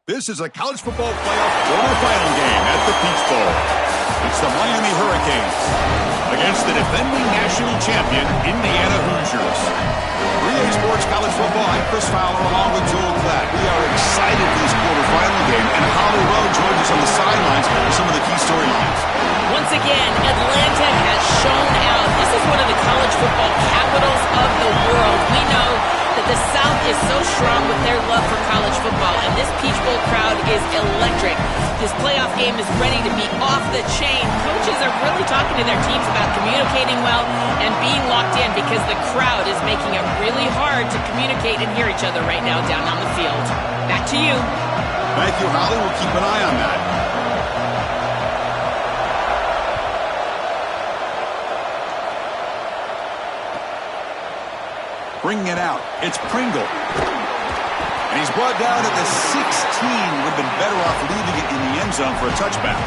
This is a college football playoff quarterfinal game at the Peach Bowl. It's the Miami Hurricanes against the defending national champion, Indiana Hoosiers. 3A Sports College Football, I'm Chris Fowler along with Joel Klatt. We are excited for this quarterfinal game, and Holly Rowe joins us on the sidelines for some of the key storylines. Once again, Atlanta has shown out. This is one of the college football capitals of the world. We know that the South is so strong with their love for college football, and this Peach Bowl crowd is electric. This playoff game is ready to be off the chain. Coaches are really talking to their teams about communicating well and being locked in because the crowd is making it really hard to communicate and hear each other right now down on the field. Back to you. Thank you, Holly. We'll keep an eye on that. Bringing it out, it's Pringle. And he's brought down at the 16. Would have been better off leaving it in the end zone for a touchback.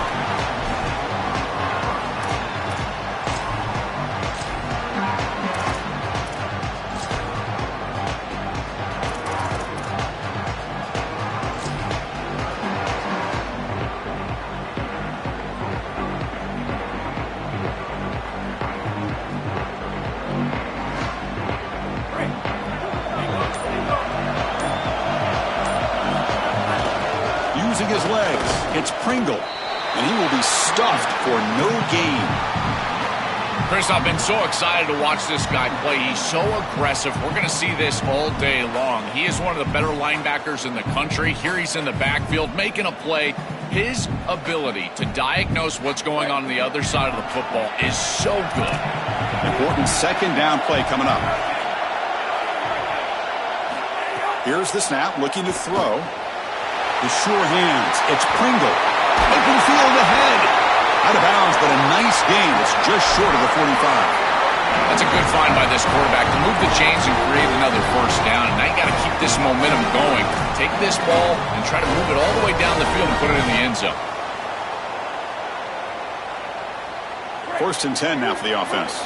Using his legs, it's Pringle, and he will be stuffed for no gain. Chris, I've been so excited to watch this guy play. He's so aggressive. We're going to see this all day long. He is one of the better linebackers in the country. Here he's in the backfield making a play. His ability to diagnose what's going on the other side of the football is so good. Important second down play coming up. Here's the snap, looking to throw. The sure hands, it's Pringle. Open field ahead. Out of bounds, but a nice gain. It's just short of the 45. That's a good find by this quarterback to move the chains and create another first down. And now you got to keep this momentum going. Take this ball and try to move it all the way down the field and put it in the end zone. First and 10 now for the offense.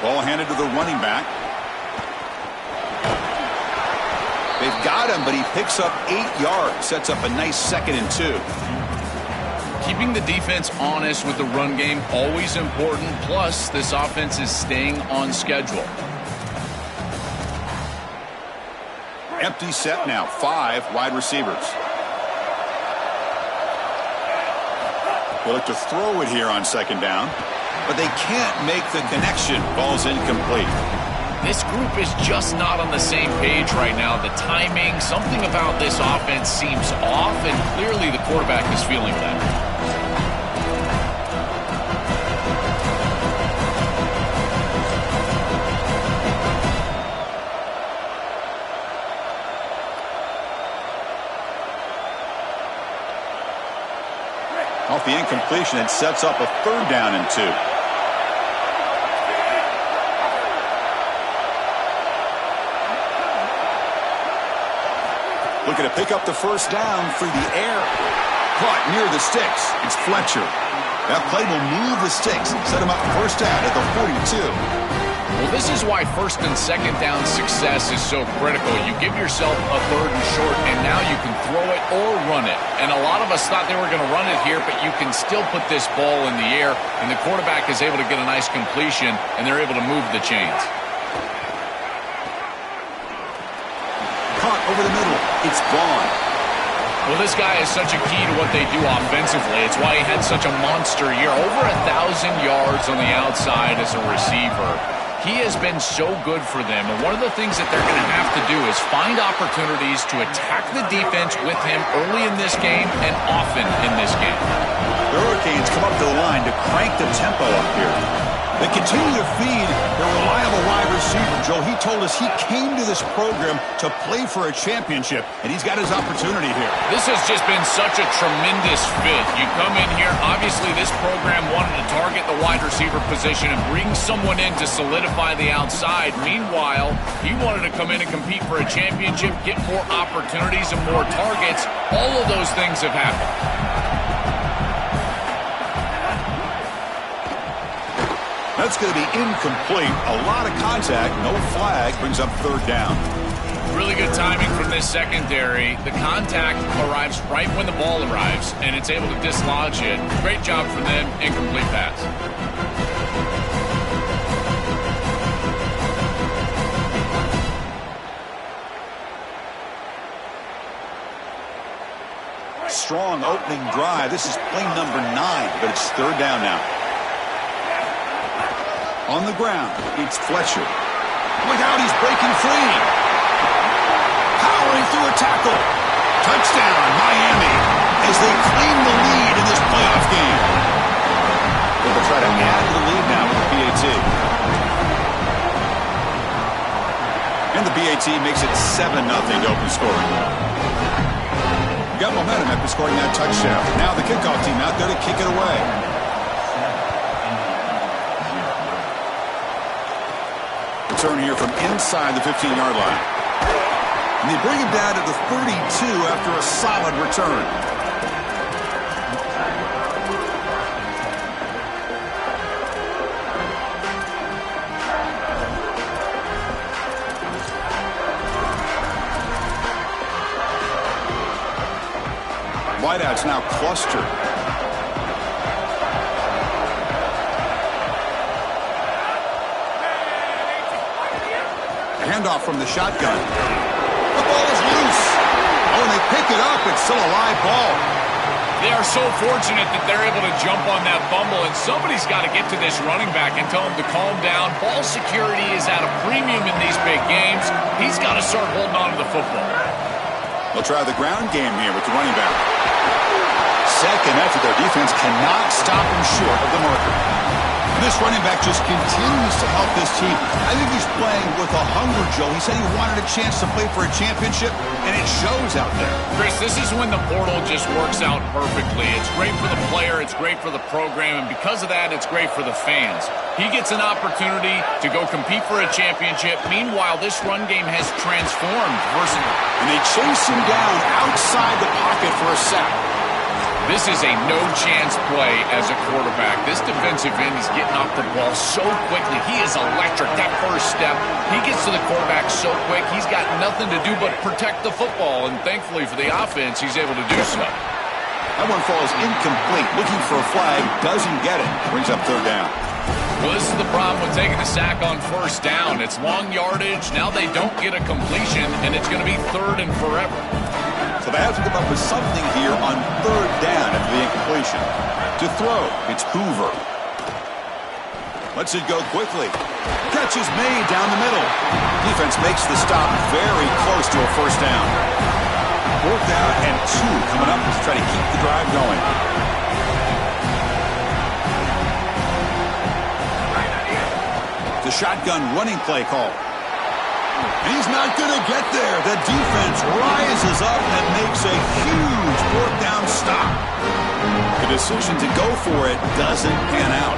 Ball handed to the running back. They've got him, but he picks up 8 yards. Sets up a nice 2nd and 2. Keeping the defense honest with the run game, always important. Plus, this offense is staying on schedule. Empty set now. 5 wide receivers. They look to throw it here on 2nd down, but they can't make the connection. Ball's incomplete. This group is just not on the same page right now. The timing, something about this offense seems off, and clearly the quarterback is feeling that. Off the incompletion, it sets up a 3rd down and 2. Looking to pick up the first down through the air. Caught near the sticks. It's Fletcher. That play will move the sticks. Set him up first down at the 42. Well, this is why 1st and 2nd down success is so critical. You give yourself a 3rd and short, and now you can throw it or run it. And a lot of us thought they were going to run it here, but you can still put this ball in the air, and the quarterback is able to get a nice completion, and they're able to move the chains. Caught over the middle. It's gone. Well, this guy is such a key to what they do offensively. It's why he had such a monster year. Over 1,000 yards on the outside as a receiver. He has been so good for them. And one of the things that they're going to have to do is find opportunities to attack the defense with him early in this game and often in this game. The Hurricanes come up to the line to crank the tempo up here. They continue to feed their reliable wide receiver. Joe, he told us he came to this program to play for a championship, and he's got his opportunity here. This has just been such a tremendous fit. You come in here, obviously this program wanted to target the wide receiver position and bring someone in to solidify the outside. Meanwhile, he wanted to come in and compete for a championship, get more opportunities and more targets. All of those things have happened. That's going to be incomplete. A lot of contact, no flag, brings up 3rd down. Really good timing from this secondary. The contact arrives right when the ball arrives, and it's able to dislodge it. Great job from them. Incomplete pass. Strong opening drive. This is play number 9, but it's third down now. On the ground, it's Fletcher. Look out, he's breaking free. Powering through a tackle. Touchdown, Miami, as they claim the lead in this playoff game. They'll try to add to the lead now with the PAT. And the PAT makes it 7-0 to open scoring. Got momentum after scoring that touchdown. Now the kickoff team out there to kick it away. Return here from inside the 15-yard line. And they bring him down to the 32 after a solid return. Wideouts now clustered. A handoff from the shotgun. The ball is loose. Oh, and they pick it up. It's still a live ball. They are so fortunate that they're able to jump on that fumble, and somebody's got to get to this running back and tell him to calm down. Ball security is at a premium in these big games. He's got to start holding on to the football. They'll try the ground game here with the running back. Second effort, their defense cannot stop him short of the marker. And this running back just continues to help this team. I think he's playing with a hunger, Joe. He said he wanted a chance to play for a championship, and it shows out there. Chris, this is when the portal just works out perfectly. It's great for the player, it's great for the program, and because of that, it's great for the fans. He gets an opportunity to go compete for a championship. Meanwhile, this run game has transformed versus... And they chase him down outside the pocket for a sack. This is a no-chance play as a quarterback. This defensive end is getting off the ball so quickly. He is electric. That first step, he gets to the quarterback so quick, he's got nothing to do but protect the football. And thankfully for the offense, he's able to do so. That one falls incomplete. Looking for a flag, doesn't get it. Brings up third down. Well, this is the problem with taking a sack on first down. It's long yardage. Now they don't get a completion, and it's going to be third and forever. So they have to come up with something here on third down after the incompletion. To throw, it's Hoover. Lets it go quickly. Catch is made down the middle. Defense makes the stop very close to a first down. 4th down and 2 coming up to try to keep the drive going. The shotgun running play call. He's not going to get there. The defense rises up and makes a huge 4th down stop. The decision to go for it doesn't pan out.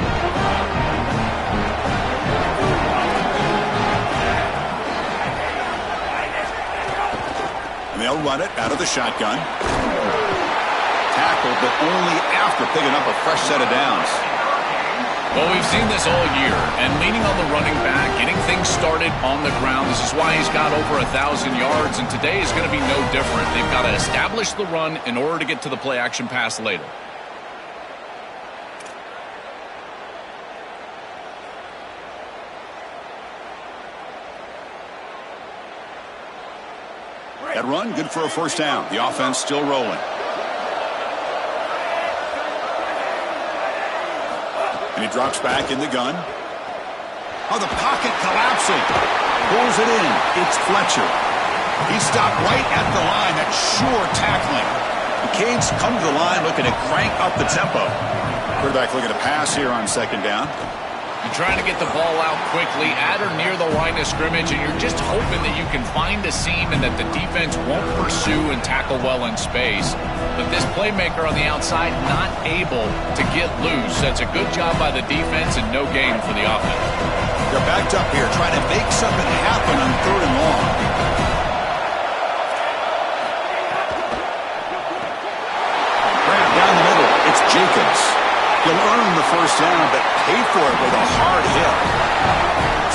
And they'll run it out of the shotgun. Tackled, but only after picking up a fresh set of downs. Well, we've seen this all year, and leaning on the running back, getting things started on the ground. This is why he's got over 1,000 yards, and today is going to be no different. They've got to establish the run in order to get to the play-action pass later. That run, good for a first down. The offense still rolling. And he drops back in the gun. Oh, the pocket collapsing. Pulls it in. It's Fletcher. He stopped right at the line. That's sure tackling. The Canes come to the line looking to crank up the tempo. Quarterback looking to pass here on second down. You're trying to get the ball out quickly at or near the line of scrimmage, and you're just hoping that you can find a seam and that the defense won't pursue and tackle well in space. But this playmaker on the outside not able to get loose. That's a good job by the defense and no gain for the offense. They're backed up here trying to make something happen on third and long. Grab down the middle. It's Jacobs. He'll earn the first down, but pay for it with a hard hit.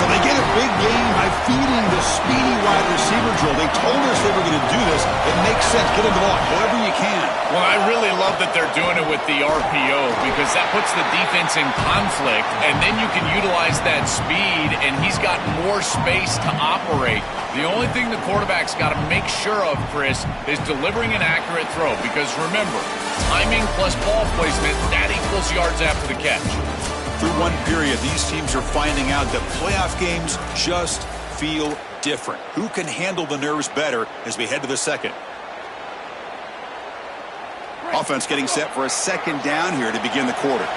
So they get a big gain by feeding the speedy wide receiver drill. They told us they were going to do this. It makes sense. Get him the ball however you can. Well, I really love that they're doing it with the RPO because that puts the defense in conflict, and then you can utilize that speed, and he's got more space to operate. The only thing the quarterback's got to make sure of, Chris, is delivering an accurate throw because, remember, timing plus ball placement, that equals yards after the catch. Through one period, these teams are finding out that playoff games just feel different. Who can handle the nerves better as we head to the second? Offense getting set for a second down here to begin the quarter.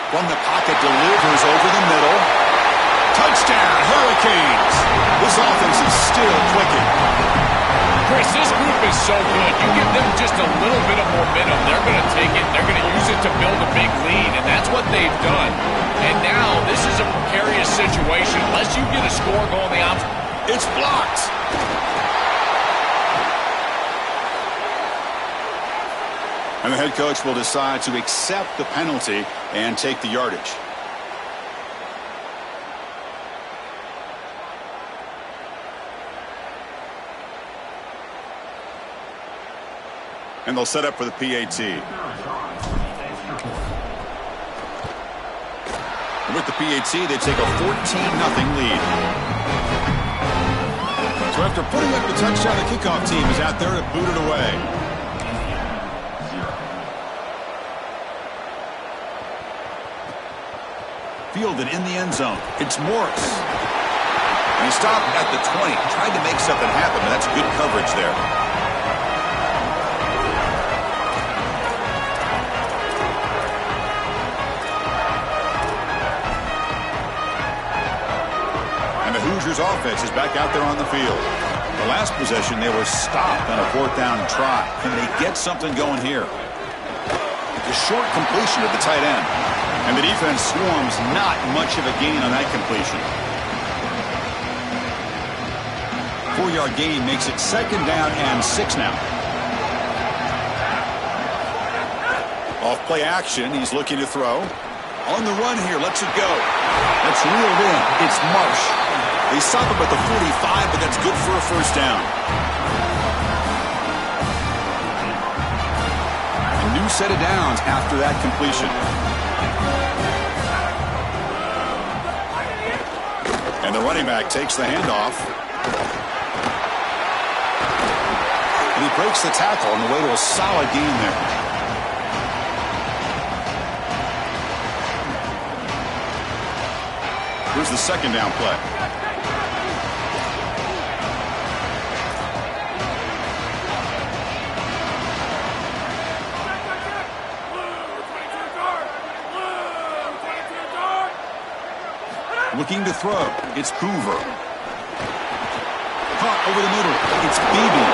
From the pocket, delivers over the middle. Touchdown, Hurricanes. This offense is still clicking. Chris, this group is so good. You give them just a little bit of momentum, they're going to take it, they're going to use it to build a big lead, and that's what they've done. And now, this is a precarious situation. Unless you get a score going the opposite. It's blocked. And the head coach will decide to accept the penalty and take the yardage. And they'll set up for the PAT. And with the PAT, they take a 14-0 lead. So after putting up the touchdown, the kickoff team is out there to boot it away. Fielded in the end zone. It's Morris. And he stopped at the 20. Tried to make something happen, but that's good coverage there. And the Hoosiers offense is back out there on the field. The last possession, they were stopped on a fourth down try. Can they get something going here? The short completion of the tight end. And the defense swarms, not much of a gain on that completion. 4-yard gain makes it second down and 6 now. Off play action, he's looking to throw. On the run here, lets it go. That's reeled in. It's Marsh. They stop him at the 45, but that's good for a first down. A new set of downs after that completion. And the running back takes the handoff. And he breaks the tackle on the way to a solid gain there. Here's the second down play. Looking to throw. It's Hoover. Caught over the middle. It's Beebe.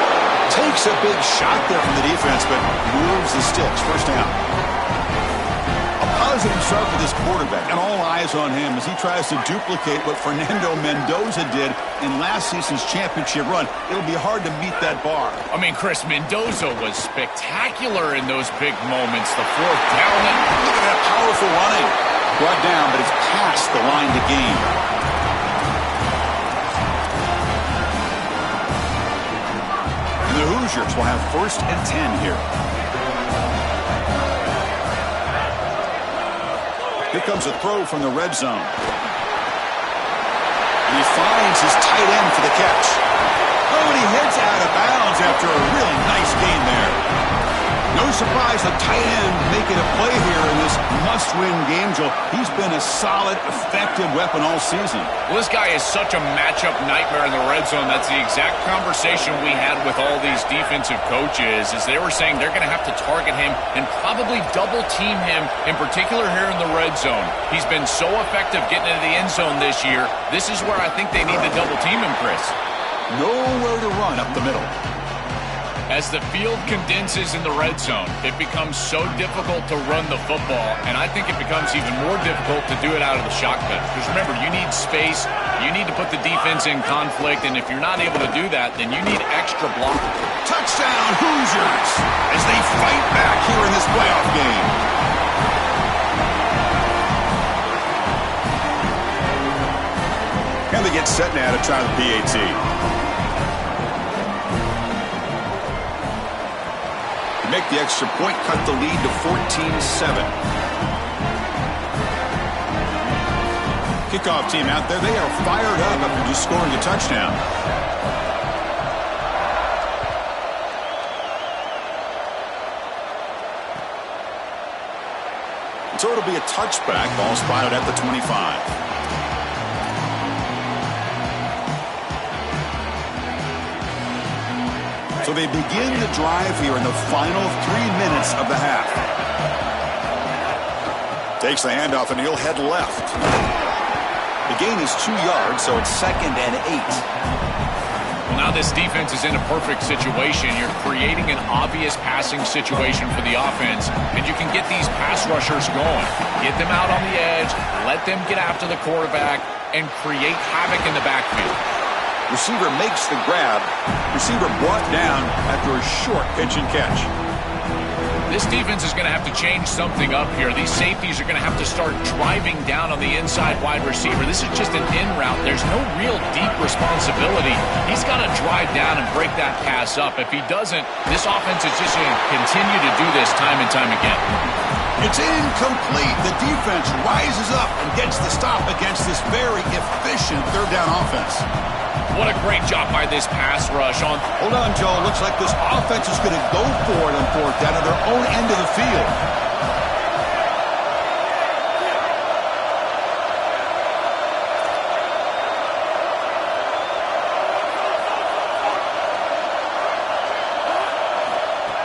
Takes a big shot there from the defense, but moves the sticks. First down. A positive start for this quarterback, and all eyes on him as he tries to duplicate what Fernando Mendoza did in last season's championship run. It'll be hard to meet that bar. I mean, Chris, Mendoza was spectacular in those big moments. The fourth down. Look at that powerful running. Brought down, but it's past the line to gain. And the Hoosiers will have 1st and 10 here. Here comes a throw from the red zone. And he finds his tight end for the catch. Oh, and he heads out of bounds after a really nice gain there. No surprise the tight end making a play here in this must-win game, Joe. He's been a solid, effective weapon all season. Well, this guy is such a matchup nightmare in the red zone. That's the exact conversation we had with all these defensive coaches, is they were saying they're going to have to target him and probably double-team him, in particular here in the red zone. He's been so effective getting into the end zone this year. This is where I think they need to double-team him, Chris. Nowhere to run up the middle. As the field condenses in the red zone, it becomes so difficult to run the football, and I think it becomes even more difficult to do it out of the shotgun. Because remember, you need space, you need to put the defense in conflict, and if you're not able to do that, then you need extra block. Touchdown, Hoosiers, as they fight back here in this playoff game. And they get set now to try the PAT. To make the extra point, cut the lead to 14-7. Kickoff team out there, they are fired up after just scoring a touchdown. So it'll be a touchback. Ball spotted at the 25. So they begin the drive here in the final 3 minutes of the half. Takes the handoff and he'll head left. The gain is 2 yards, so it's 2nd and 8. Well, now this defense is in a perfect situation. You're creating an obvious passing situation for the offense, and you can get these pass rushers going. Get them out on the edge, let them get after the quarterback, and create havoc in the backfield. Receiver makes the grab. Receiver brought down after a short pitch and catch. This defense is going to have to change something up here. These safeties are going to have to start driving down on the inside wide receiver. This is just an in route. There's no real deep responsibility. He's got to drive down and break that pass up. If he doesn't, this offense is just going to continue to do this time and time again. It's incomplete. The defense rises up and gets the stop against this very efficient third down offense. What a great job by this pass rush. Hold on, Joe. Looks like this offense is going to go for it on fourth down at their own end of the field.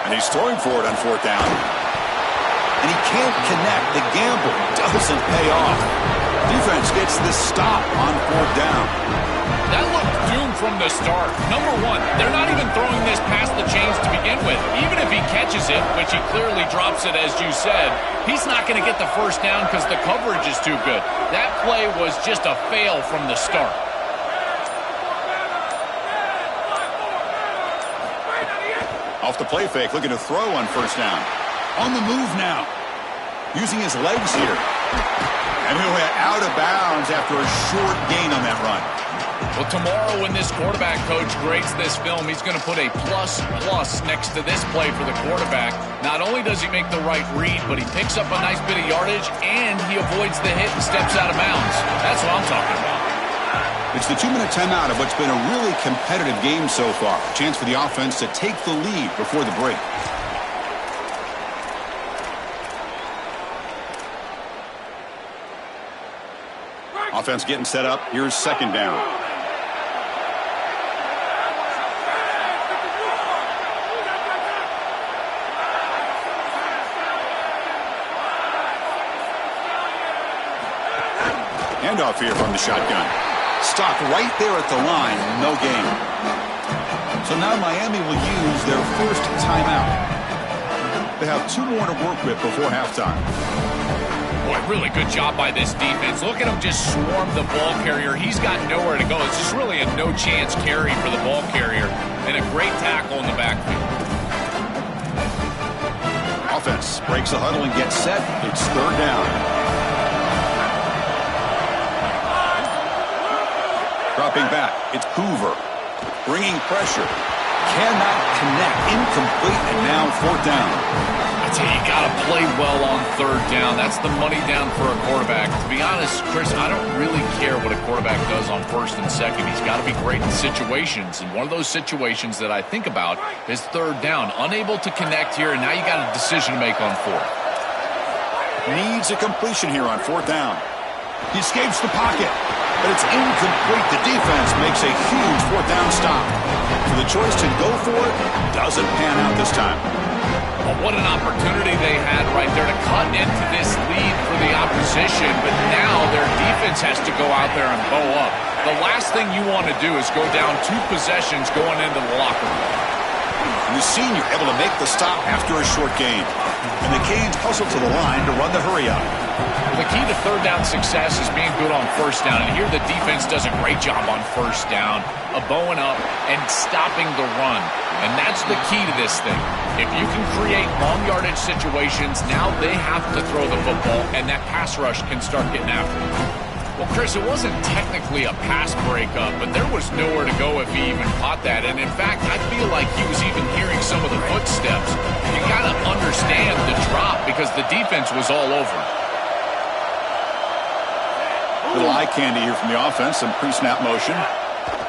And he's throwing for it on fourth down. And he can't connect. The gamble doesn't pay off. Defense gets the stop on fourth down. That looked doomed from the start. Number one, they're not even throwing this past the chains to begin with. Even if he catches it, which he clearly drops it as you said, he's not going to get the first down because the coverage is too good. That play was just a fail from the start. Off the play fake, looking to throw on first down. On the move now. Using his legs here. And he'll hit out of bounds after a short gain on that run. Well, tomorrow when this quarterback coach grades this film, he's going to put a plus next to this play for the quarterback. Not only does he make the right read, but he picks up a nice bit of yardage, and he avoids the hit and steps out of bounds. That's what I'm talking about. It's the 2-minute timeout of what's been a really competitive game so far. A chance for the offense to take the lead before the break. Offense getting set up. Here's second down. Handoff here from the shotgun. Stop right there at the line. No gain. So now Miami will use their first timeout. They have 2 more to work with before halftime. Boy, really good job by this defense. Look at him just swarm the ball carrier. He's got nowhere to go. It's just really a no-chance carry for the ball carrier. And a great tackle in the backfield. Offense breaks the huddle and gets set. It's third down. Dropping back. It's Hoover. Bringing pressure. Cannot connect. Incomplete. And now fourth down. I tell you, you got to play well on third down. That's the money down for a quarterback. To be honest, Chris, I don't really care what a quarterback does on first and second. He's got to be great in situations. And one of those situations that I think about is third down. Unable to connect here, and now you got a decision to make on fourth. Needs a completion here on fourth down. He escapes the pocket, but it's incomplete. The defense makes a huge fourth down stop. So the choice to go for it doesn't pan out this time. Well, what an opportunity they had right there to cut into this lead for the opposition, but now their defense has to go out there and bow up. The last thing you want to do is go down 2 possessions going into the locker room. And the senior able to make the stop after a short gain. And the Canes hustle to the line to run the hurry up. The key to third down success is being good on first down. And here the defense does a great job on first down, bowing up and stopping the run. And that's the key to this thing. If you can create long yardage situations, now they have to throw the football, and that pass rush can start getting after it. Well, Chris, it wasn't technically a pass breakup, but there was nowhere to go if he even caught that. And in fact, I feel like he was even hearing some of the footsteps. You got to understand the drop because the defense was all over. Little eye candy here from the offense, some pre-snap motion.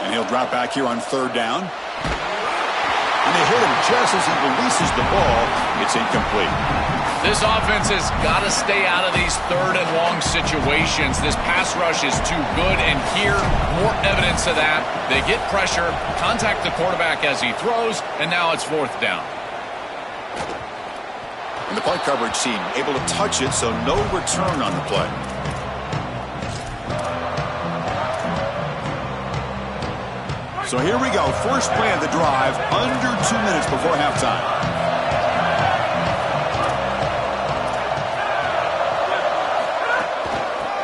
And he'll drop back here on third down. And they hit him just as he releases the ball. It's incomplete. This offense has got to stay out of these third and long situations. This pass rush is too good, and here, more evidence of that. They get pressure, contact the quarterback as he throws, and now it's fourth down. And the play coverage team able to touch it, so no return on the play. So here we go. First play of the drive, under 2 minutes before halftime.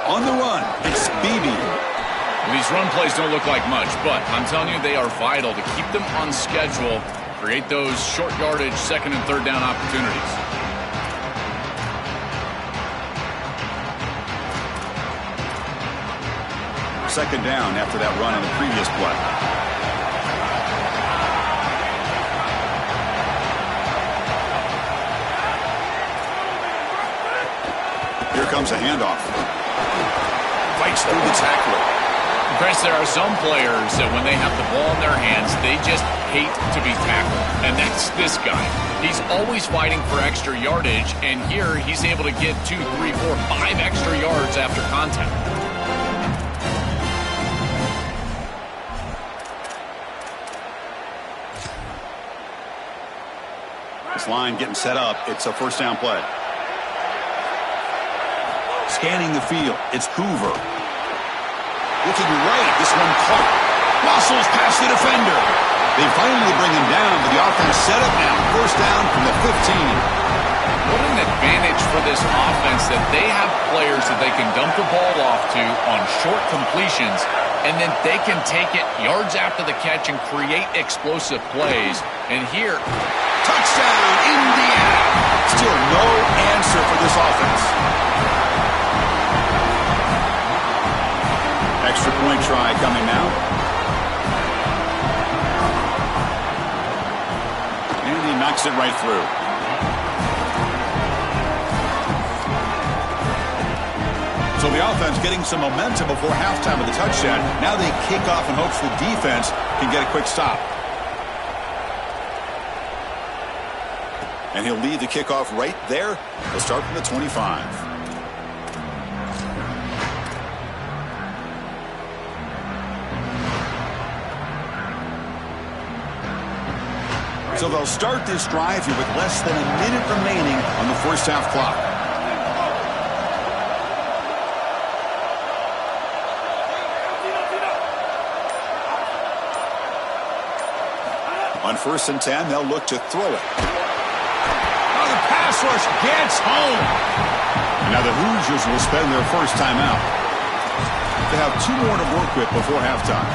On the run, it's Beebe. These run plays don't look like much, but I'm telling you, they are vital to keep them on schedule, create those short yardage second and third down opportunities. Second down after that run on the previous play. Here comes a handoff. Fights through the tackler. Chris, there are some players that when they have the ball in their hands, they just hate to be tackled. And that's this guy. He's always fighting for extra yardage, and here he's able to get 2, 3, 4, 5 extra yards after contact. This line getting set up. It's a first down play. Scanning the field. It's Hoover. Looking right. This one caught. Muscles past the defender. They finally bring him down, but the offense set up now. First down from the 15. What an advantage for this offense that they have players that they can dump the ball off to on short completions, and then they can take it yards after the catch and create explosive plays. And here, touchdown, Indiana. Still no answer for this offense. Extra point try coming now. And he knocks it right through. So the offense getting some momentum before halftime of the touchdown. Now they kick off in hopes the defense can get a quick stop. And he'll lead the kickoff right there. He'll start from the 25. So they'll start this drive here with less than a minute remaining on the first half clock. On 1st and 10, they'll look to throw it. Oh, the pass rush gets home. Now the Hoosiers will spend their first timeout. They have 2 more to work with before halftime.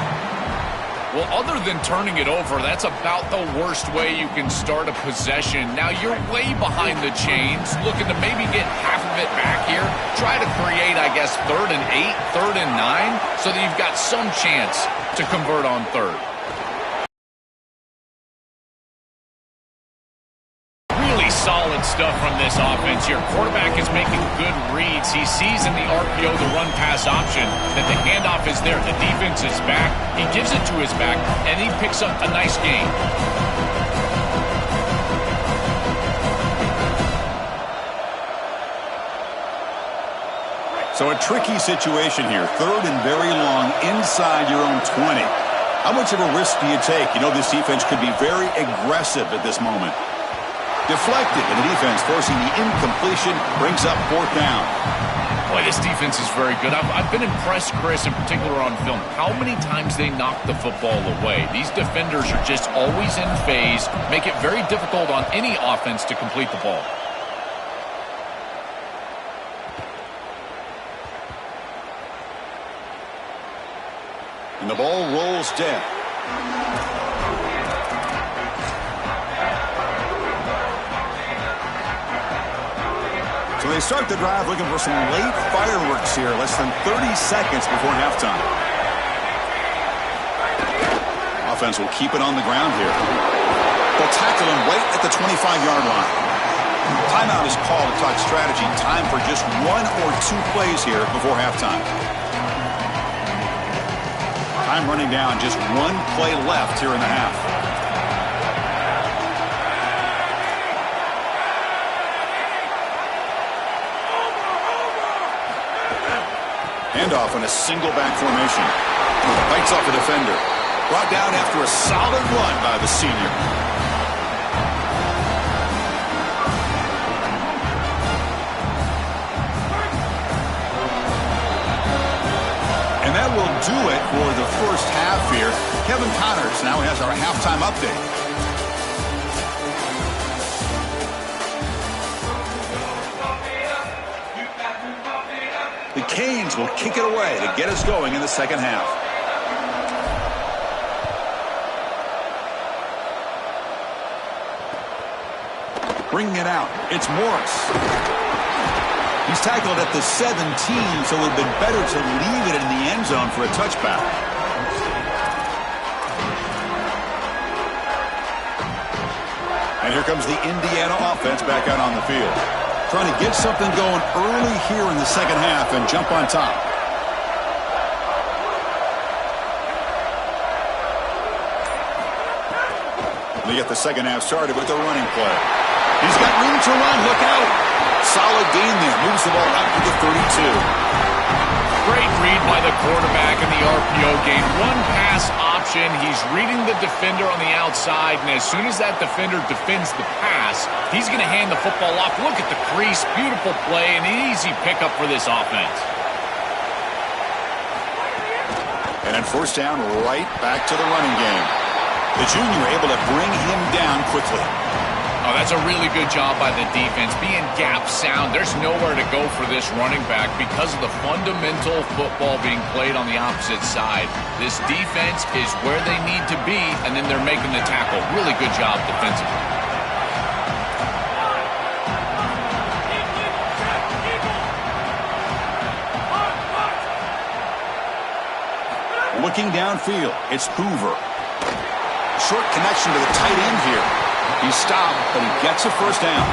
Well, other than turning it over, that's about the worst way you can start a possession. Now, you're way behind the chains, looking to maybe get half of it back here. Try to create, I guess, 3rd and 8, 3rd and 9, so that you've got some chance to convert on 3rd. Solid stuff from this offense here. Quarterback is making good reads. He sees in the RPO the run-pass option that the handoff is there. The defense is back. He gives it to his back, and he picks up a nice gain. So a tricky situation here. 3rd and very long inside your own 20. How much of a risk do you take? You know, this defense could be very aggressive at this moment. Deflected, and the defense forcing the incompletion brings up 4th down. Boy, this defense is very good. I've been impressed, Chris, in particular on film, how many times they knock the football away. These defenders are just always in phase, make it very difficult on any offense to complete the ball. And the ball rolls dead. So they They start the drive looking for some late fireworks here, less than 30 seconds before halftime. Offense will keep it on the ground here. They'll tackle him right at the 25-yard line. Timeout is called to talk strategy. Time for just 1 or 2 plays here before halftime. Time running down, just 1 play left here in the half. Handoff in a single back formation. Bites off a defender. Brought down after a solid run by the senior. And that will do it for the first half here. Kevin Connors now has our halftime update. The Canes will kick it away to get us going in the second half. Bringing it out, it's Morris. He's tackled at the 17, so it would have been better to leave it in the end zone for a touchback. And here comes the Indiana offense back out on the field. Trying to get something going early here in the second half and jump on top. They get the second half started with a running play. He's got room to run. Look out. Solid gain there. Moves the ball out to the 32. Great read by the quarterback in the RPO game. One pass option. He's reading the defender on the outside, and as soon as that defender defends the pass, he's going to hand the football off. Look at the crease. Beautiful play, and an easy pickup for this offense. And then first down, right back to the running game. The junior able to bring him down quickly. Oh, that's a really good job by the defense. Being gap sound, there's nowhere to go for this running back because of the fundamental football being played on the opposite side. This defense is where they need to be, and then they're making the tackle. Really good job defensively. Looking downfield, it's Hoover. Short connection to the tight end here. He's stopped, but he gets a first down.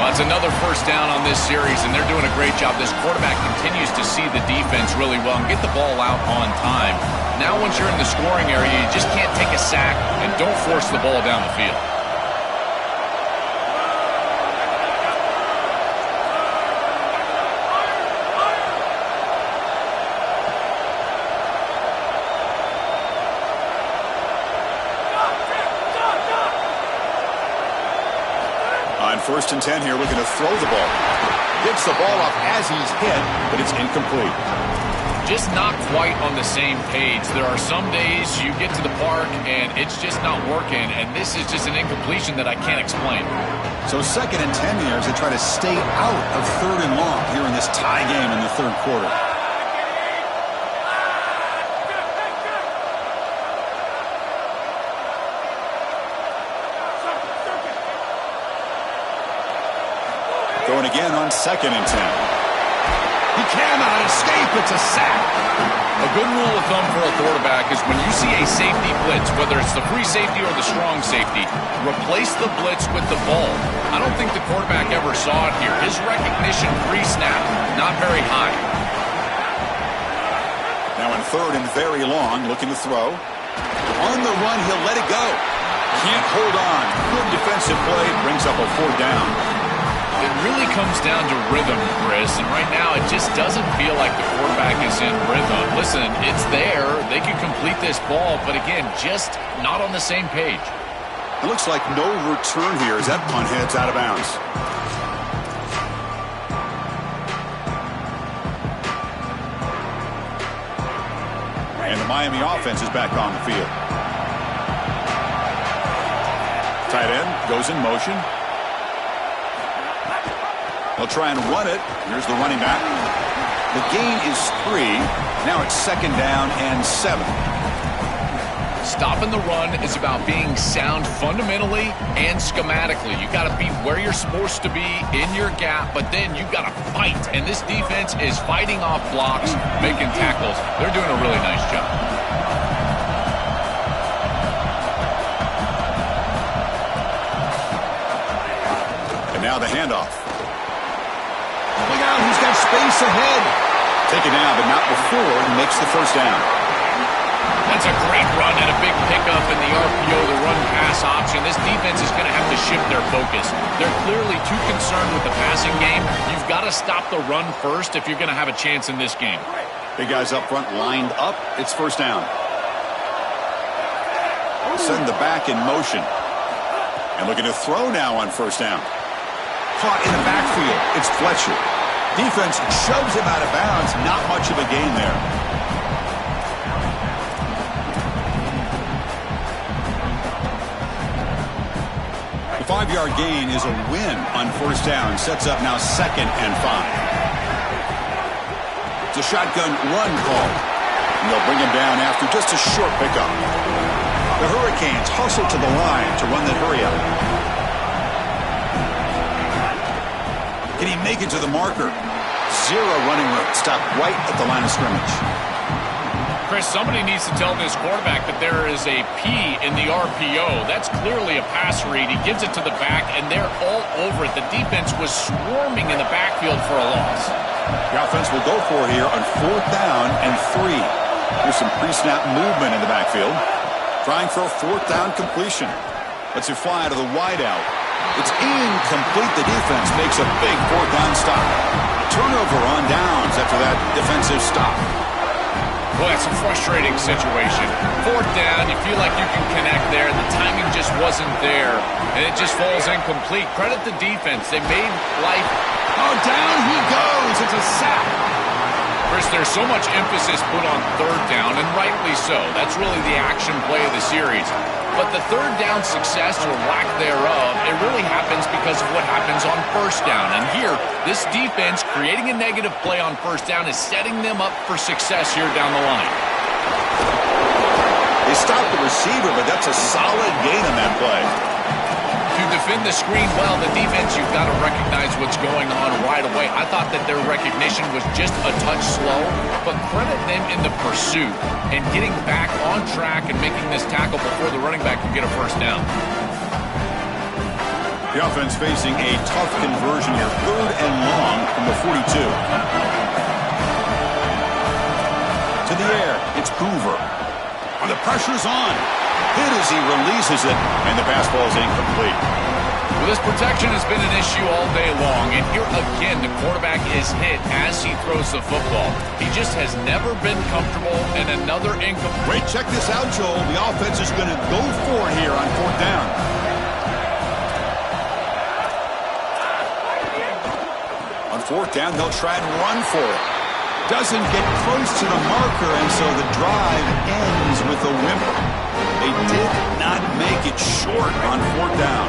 Well, it's another first down on this series, and they're doing a great job. This quarterback continues to see the defense really well and get the ball out on time. Now once you're in the scoring area, you just can't take a sack and don't force the ball down the field. First and 10 here, looking to throw the ball. Gets the ball off as he's hit, but it's incomplete. Just not quite on the same page. There are some days you get to the park and it's just not working, and this is just an incompletion that I can't explain. So second and 10 here as they try to stay out of third and long here in this tie game in the third quarter. Going again on second and 10. He cannot escape. It's a sack. A good rule of thumb for a quarterback is when you see a safety blitz, whether it's the free safety or the strong safety, replace the blitz with the ball. I don't think the quarterback ever saw it here. His recognition pre-snap, not very high. Now in third and very long, looking to throw. On the run, he'll let it go. Can't hold on. Good defensive play. Brings up a fourth down. It really comes down to rhythm, Chris, and right now it just doesn't feel like the quarterback is in rhythm. Listen, it's there. They can complete this ball, but again, just not on the same page. It looks like no return here as that punt heads out of bounds. And the Miami offense is back on the field. Tight end goes in motion. They'll try and run it. Here's the running back. The gain is 3. Now it's second down and 7. Stopping the run is about being sound fundamentally and schematically. You got to be where you're supposed to be in your gap, but then you got to fight. And this defense is fighting off blocks, making tackles. They're doing a really nice job. And now the handoff. Look out, he's got space ahead. Taken down, but not before he makes the first down. That's a great run and a big pickup in the RPO, the run-pass option. This defense is going to have to shift their focus. They're clearly too concerned with the passing game. You've got to stop the run first if you're going to have a chance in this game. Big guys up front lined up. It's first down. Send the back in motion. And looking to throw now on first down. Caught in the backfield. It's Fletcher. Defense shoves him out of bounds. Not much of a gain there. The 5-yard gain is a win on first down. Sets up now 2nd and 5. It's a shotgun run call. And they'll bring him down after just a short pickup. The Hurricanes hustle to the line to run that hurry up. Can he make it to the marker? Zero running room. Stop right at the line of scrimmage. Chris, somebody needs to tell this quarterback that there is a P in the RPO. That's clearly a pass read. He gives it to the back, and they're all over it. The defense was swarming in the backfield for a loss. The offense will go for it here on 4th down and 3. Here's some pre-snap movement in the backfield. Trying for a 4th down completion. Lets it fly out of the wideout. It's incomplete. The defense makes a big 4th down stop. Turnover on downs after that defensive stop. Well, that's a frustrating situation. 4th down, you feel like you can connect there. The timing just wasn't there, and it just falls incomplete. Credit the defense. They made life. Oh, down he goes. It's a sack. Chris, there's so much emphasis put on 3rd down, and rightly so. That's really the action play of the series. But the 3rd down success or lack thereof, it really happens because of what happens on 1st down. And here, this defense creating a negative play on 1st down is setting them up for success here down the line. They stopped the receiver, but that's a solid gain on that play. To defend the screen well, the defense, you've got to recognize what's going on right away. I thought that their recognition was just a touch slow, but credit them in the pursuit and getting back on track and making this tackle before the running back can get a first down. The offense facing a tough conversion here. 3rd and long from the 42. To the air, it's Hoover. And the pressure's on. Hit as he releases it, and the pass ball is incomplete. Well, this protection has been an issue all day long, and here again, the quarterback is hit as he throws the football. He just has never been comfortable, and another incomplete. Wait, check this out, Joel. The offense is going to go for it here on 4th down. On 4th down, they'll try and run for it. Doesn't get close to the marker, and so the drive ends with a whimper. They did not make it short on 4th down.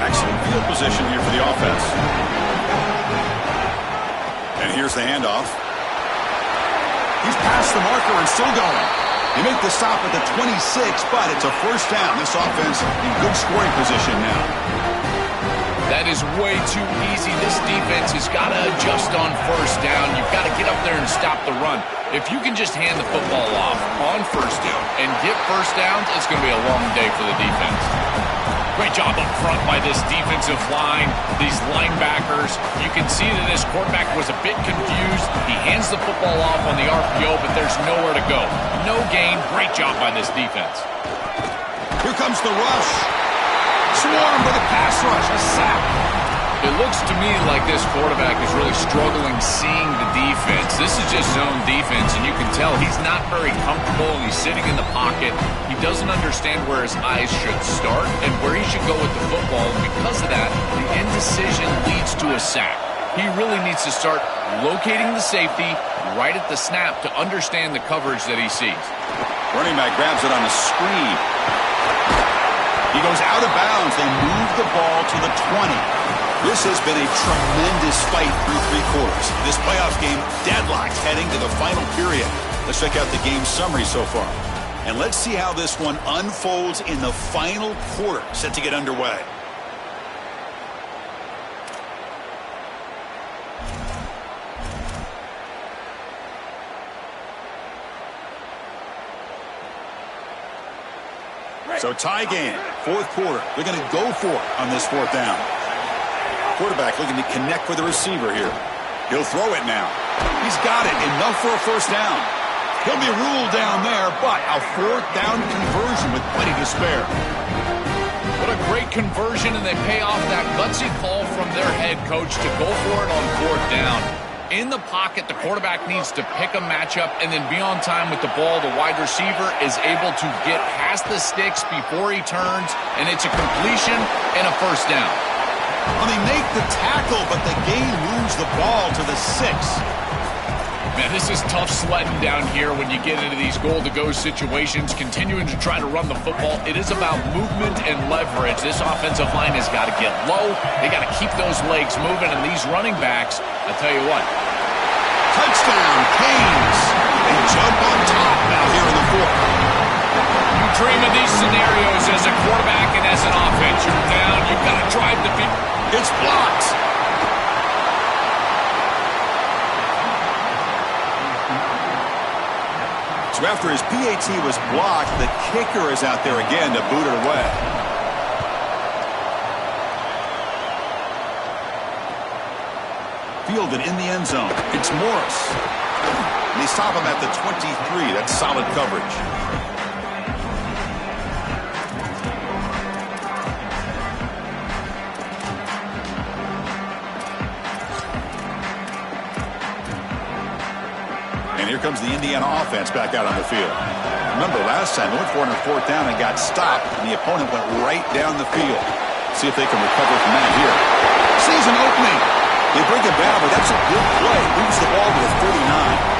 Excellent field position here for the offense. And here's the handoff. He's past the marker and still going. They make the stop at the 26, but it's a first down. This offense in good scoring position now. That is way too easy. This defense has got to adjust on first down. You've got to get up there and stop the run. If you can just hand the football off on first down and get first downs, it's going to be a long day for the defense. Great job up front by this defensive line, these linebackers. You can see that this quarterback was a bit confused. He hands the football off on the RPO, but there's nowhere to go. No gain. Great job by this defense. Here comes the rush. Swarmed by the pass rush. A sack. It looks to me like this quarterback is really struggling seeing the defense. This is just zone defense, and you can tell he's not very comfortable, and he's sitting in the pocket. He doesn't understand where his eyes should start and where he should go with the football. And because of that, the indecision leads to a sack. He really needs to start locating the safety right at the snap to understand the coverage that he sees. Running back grabs it on a screen. He goes out of bounds. They move the ball to the 20. This has been a tremendous fight through 3 quarters. This playoff game deadlocked heading to the final period. Let's check out the game summary so far. And let's see how this one unfolds in the final quarter, set to get underway. So tie game, fourth quarter. They're going to go for it on this fourth down. Quarterback looking to connect with the receiver here. He'll throw it now. He's got it. Enough for a first down. He'll be ruled down there, but a fourth down conversion with plenty to spare. What a great conversion, and they pay off that gutsy call from their head coach to go for it on fourth down. In the pocket, the quarterback needs to pick a matchup and then be on time with the ball. The wide receiver is able to get past the sticks before he turns, and it's a completion and a first down. Well, they make the tackle, but the game moves the ball to the 6. Man, this is tough sledding down here when you get into these goal-to-go situations, continuing to try to run the football. It is about movement and leverage. This offensive line has got to get low. They got to keep those legs moving, and these running backs, I tell you what. Touchdown, Canes. They jump on top now here in the fourth. You dream of these scenarios as a quarterback and as an offense. You're down. You've got to drive the field. It's blocked. So after his PAT was blocked, the kicker is out there again to boot it away. Fielded in the end zone. It's Morris. And they stop him at the 23. That's solid coverage. And here comes the Indiana offense back out on the field. Remember, last time they went for it on fourth down and got stopped, and the opponent went right down the field. See if they can recover from that here. Sees an opening. They bring him down, but that's a good play. Moves the ball to the 49.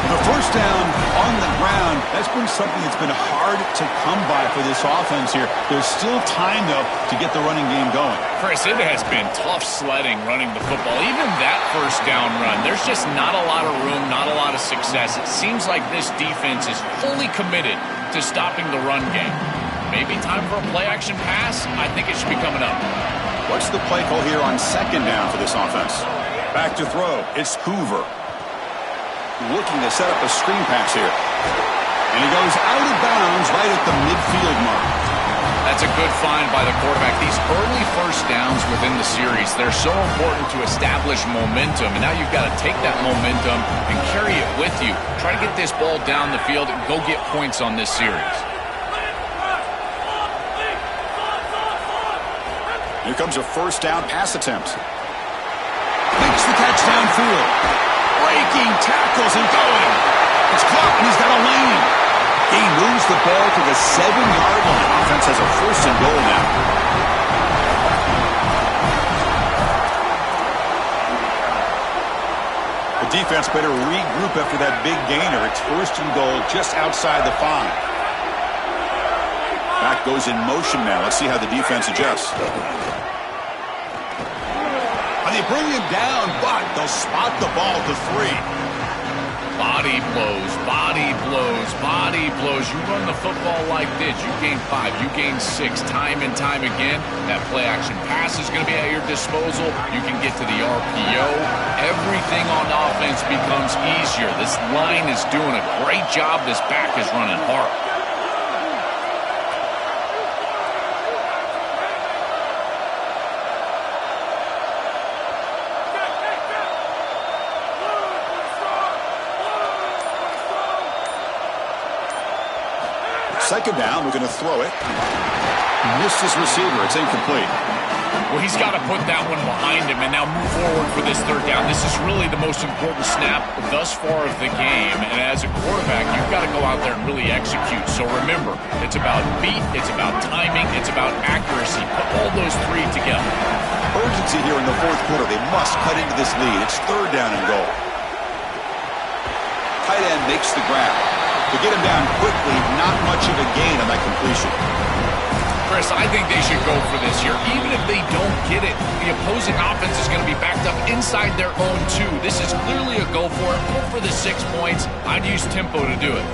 The first down on the ground, that's been something that's been hard to come by for this offense here. There's still time, though, to get the running game going. Chris, it has been tough sledding running the football. Even that first down run, there's just not a lot of room, not a lot of success. It seems like this defense is fully committed to stopping the run game. Maybe time for a play-action pass? I think it should be coming up. What's the play call here on second down for this offense? Back to throw. It's Hoover. Looking to set up a screen pass here. And he goes out of bounds right at the midfield mark. That's a good find by the quarterback. These early first downs within the series, they're so important to establish momentum. And now you've got to take that momentum and carry it with you. Try to get this ball down the field and go get points on this series. Here comes a first down pass attempt. Makes the catch downfield. Breaking tackles and going. It's caught and he's got a lane. He moves the ball to the 7-yard line. Offense has a first and goal now. The defense better regroup after that big gainer. It's first and goal just outside the 5. Back goes in motion now. Let's see how the defense adjusts. They bring him down, but they'll spot the ball to 3. Body blows, body blows, body blows. You run the football like this, you gain 5, you gain 6, time and time again. That play-action pass is going to be at your disposal. You can get to the RPO. Everything on offense becomes easier. This line is doing a great job. This back is running hard. Second down, we're going to throw it. Missed his receiver. It's incomplete. Well, he's got to put that one behind him and now move forward for this third down. This is really the most important snap thus far of the game. And as a quarterback, you've got to go out there and really execute. So remember, it's about beat, it's about timing, it's about accuracy. Put all those 3 together. Urgency here in the fourth quarter. They must cut into this lead. It's third down and goal. Tight end makes the grab. To get him down quickly, not much of a gain on that completion. Chris, I think they should go for this here. Even if they don't get it, the opposing offense is going to be backed up inside their own 2. This is clearly a go for it. Go for the 6 points. I'd use tempo to do it.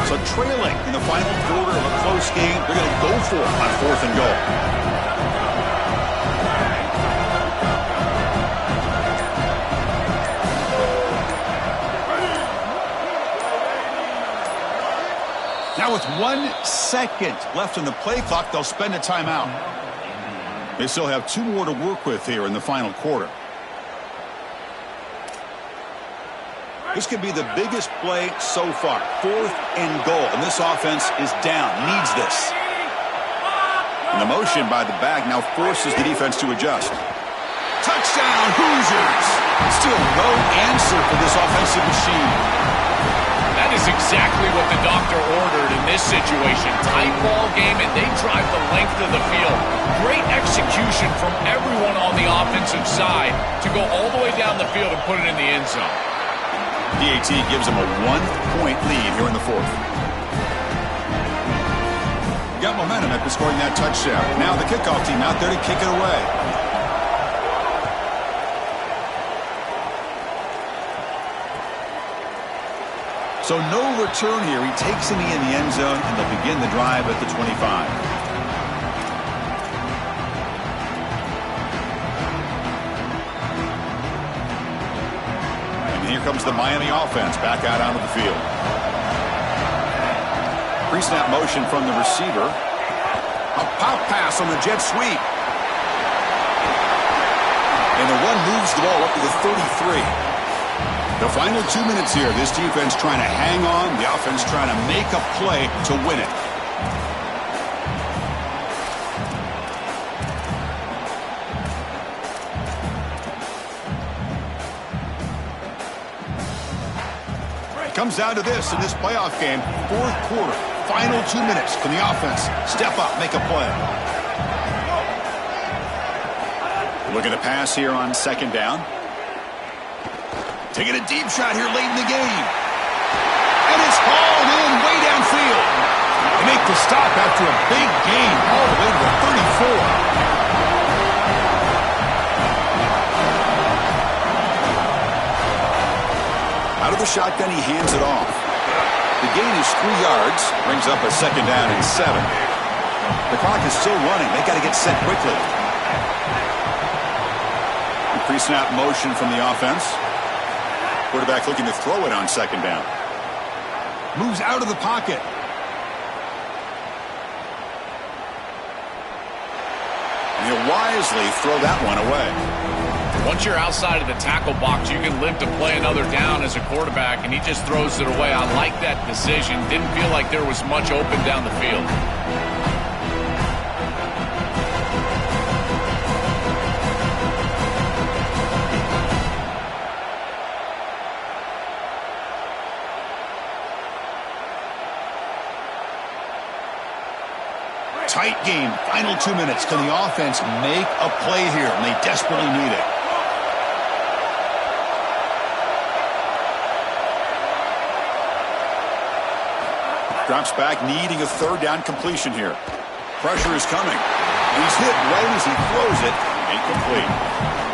So trailing in the final quarter of a close game, they're going to go for it on 4th and goal. Now with 1 second left in the play clock, they'll spend a timeout. They still have 2 more to work with here in the final quarter. This could be the biggest play so far. 4th and goal, and this offense is down, needs this. And the motion by the back now forces the defense to adjust. Touchdown, Hoosiers! Still no answer for this offensive machine. That is exactly what the doctor ordered in this situation. Tight ball game, and they drive the length of the field. Great execution from everyone on the offensive side to go all the way down the field and put it in the end zone. DAT gives them a 1-point lead here in the 4th. Got momentum after scoring that touchdown. Now the kickoff team out there to kick it away. So no return here. He takes it in the end zone, and they'll begin the drive at the 25. And here comes the Miami offense back out onto the field. Pre-snap motion from the receiver. A pop pass on the jet sweep. And the run moves the ball up to the 33. The final 2 minutes here, this defense trying to hang on, the offense trying to make a play to win it. It comes down to this in this playoff game, 4th quarter, final 2 minutes. Can the offense step up, make a play? Look at the pass here on 2nd down. Taking a deep shot here late in the game. And it's hauled in way downfield. They make the stop after a big gain all the way to the 34. Out of the shotgun, he hands it off. The gain is 3 yards. Brings up a 2nd down and 7. The clock is still running. They got to get set quickly. Pre-snap motion from the offense. Quarterback looking to throw it on 2nd down. Moves out of the pocket. And he'll wisely throw that one away. Once you're outside of the tackle box, you can live to play another down as a quarterback, and he just throws it away. I like that decision. Didn't feel like there was much open down the field. Tight game, final 2 minutes. Can the offense make a play here? And they desperately need it. Drops back, needing a 3rd down completion here. Pressure is coming. He's hit right as he throws it. Incomplete.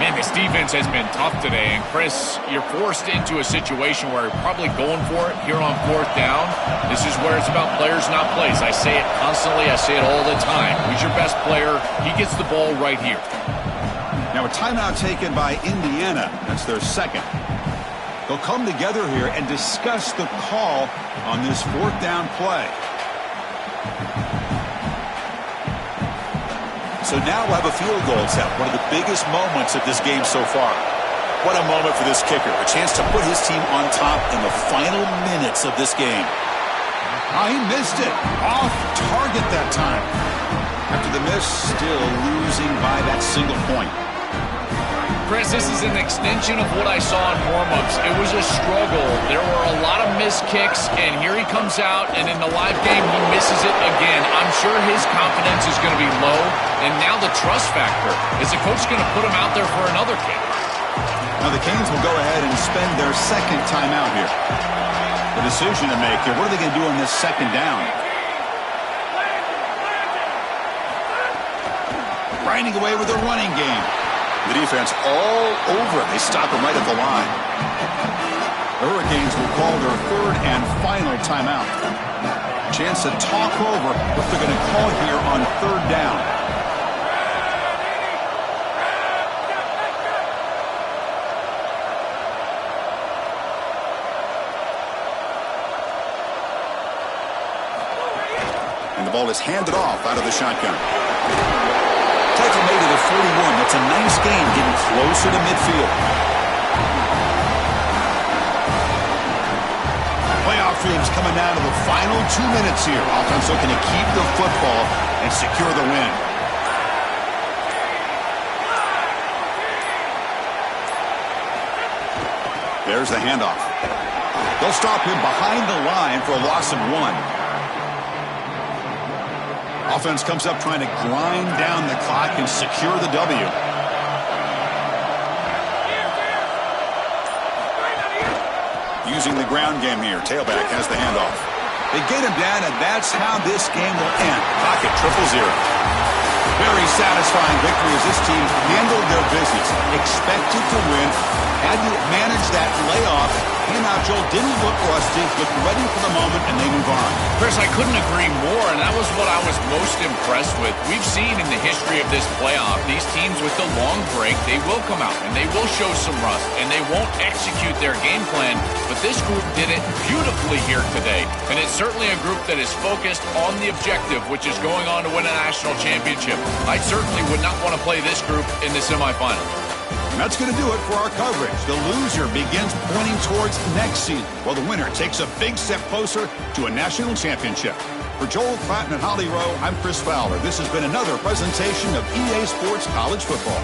Man, this defense has been tough today. And, Chris, you're forced into a situation where you're probably going for it here on 4th down. This is where it's about players, not plays. I say it constantly. I say it all the time. Who's your best player? He gets the ball right here. Now a timeout taken by Indiana. That's their 2nd. They'll come together here and discuss the call on this 4th down play. So now we'll have a field goal attempt, one of the biggest moments of this game so far. What a moment for this kicker, a chance to put his team on top in the final minutes of this game. Oh, he missed it. Off target that time. After the miss, still losing by that single point. Chris, this is an extension of what I saw in warm-ups. It was a struggle. There were a lot of missed kicks, and here he comes out, and in the live game, he misses it again. I'm sure his confidence is going to be low, and now the trust factor. Is the coach going to put him out there for another kick? Now the Canes will go ahead and spend their 2nd timeout here. The decision to make here, what are they going to do on this 2nd down? Grinding away with a running game. The defense all over it. They stop him right at the line. The Hurricanes will call their third and final timeout. Chance to talk over what they're going to call here on third down. And the ball is handed off out of the shotgun. Tackle made at the 41. That's a nice gain, getting closer to midfield. Playoff dreams coming down to the final 2 minutes here. Offense looking to keep the football and secure the win. There's the handoff. They'll stop him behind the line for a loss of 1. Offense comes up trying to grind down the clock and secure the W. Using the ground game here. Tailback has the handoff. They get him down, and that's how this game will end. Clock at 0-0. Very satisfying victory as this team handled their business. Expected to win. Had to manage that layoff. Came out, Joel, didn't look rusty. Looked ready for the moment, and they move on. Chris, I couldn't agree more, and that was what I was most impressed with. We've seen in the history of this playoff, these teams with the long break, they will come out, and they will show some rust, and they won't execute their game plan. But this group did it beautifully here today, and it's certainly a group that is focused on the objective, which is going on to win a national championship. I certainly would not want to play this group in the semifinal. And that's going to do it for our coverage. The loser begins pointing towards next season, while the winner takes a big step closer to a national championship. For Joel Pratt and Holly Rowe, I'm Chris Fowler. This has been another presentation of EA Sports College Football.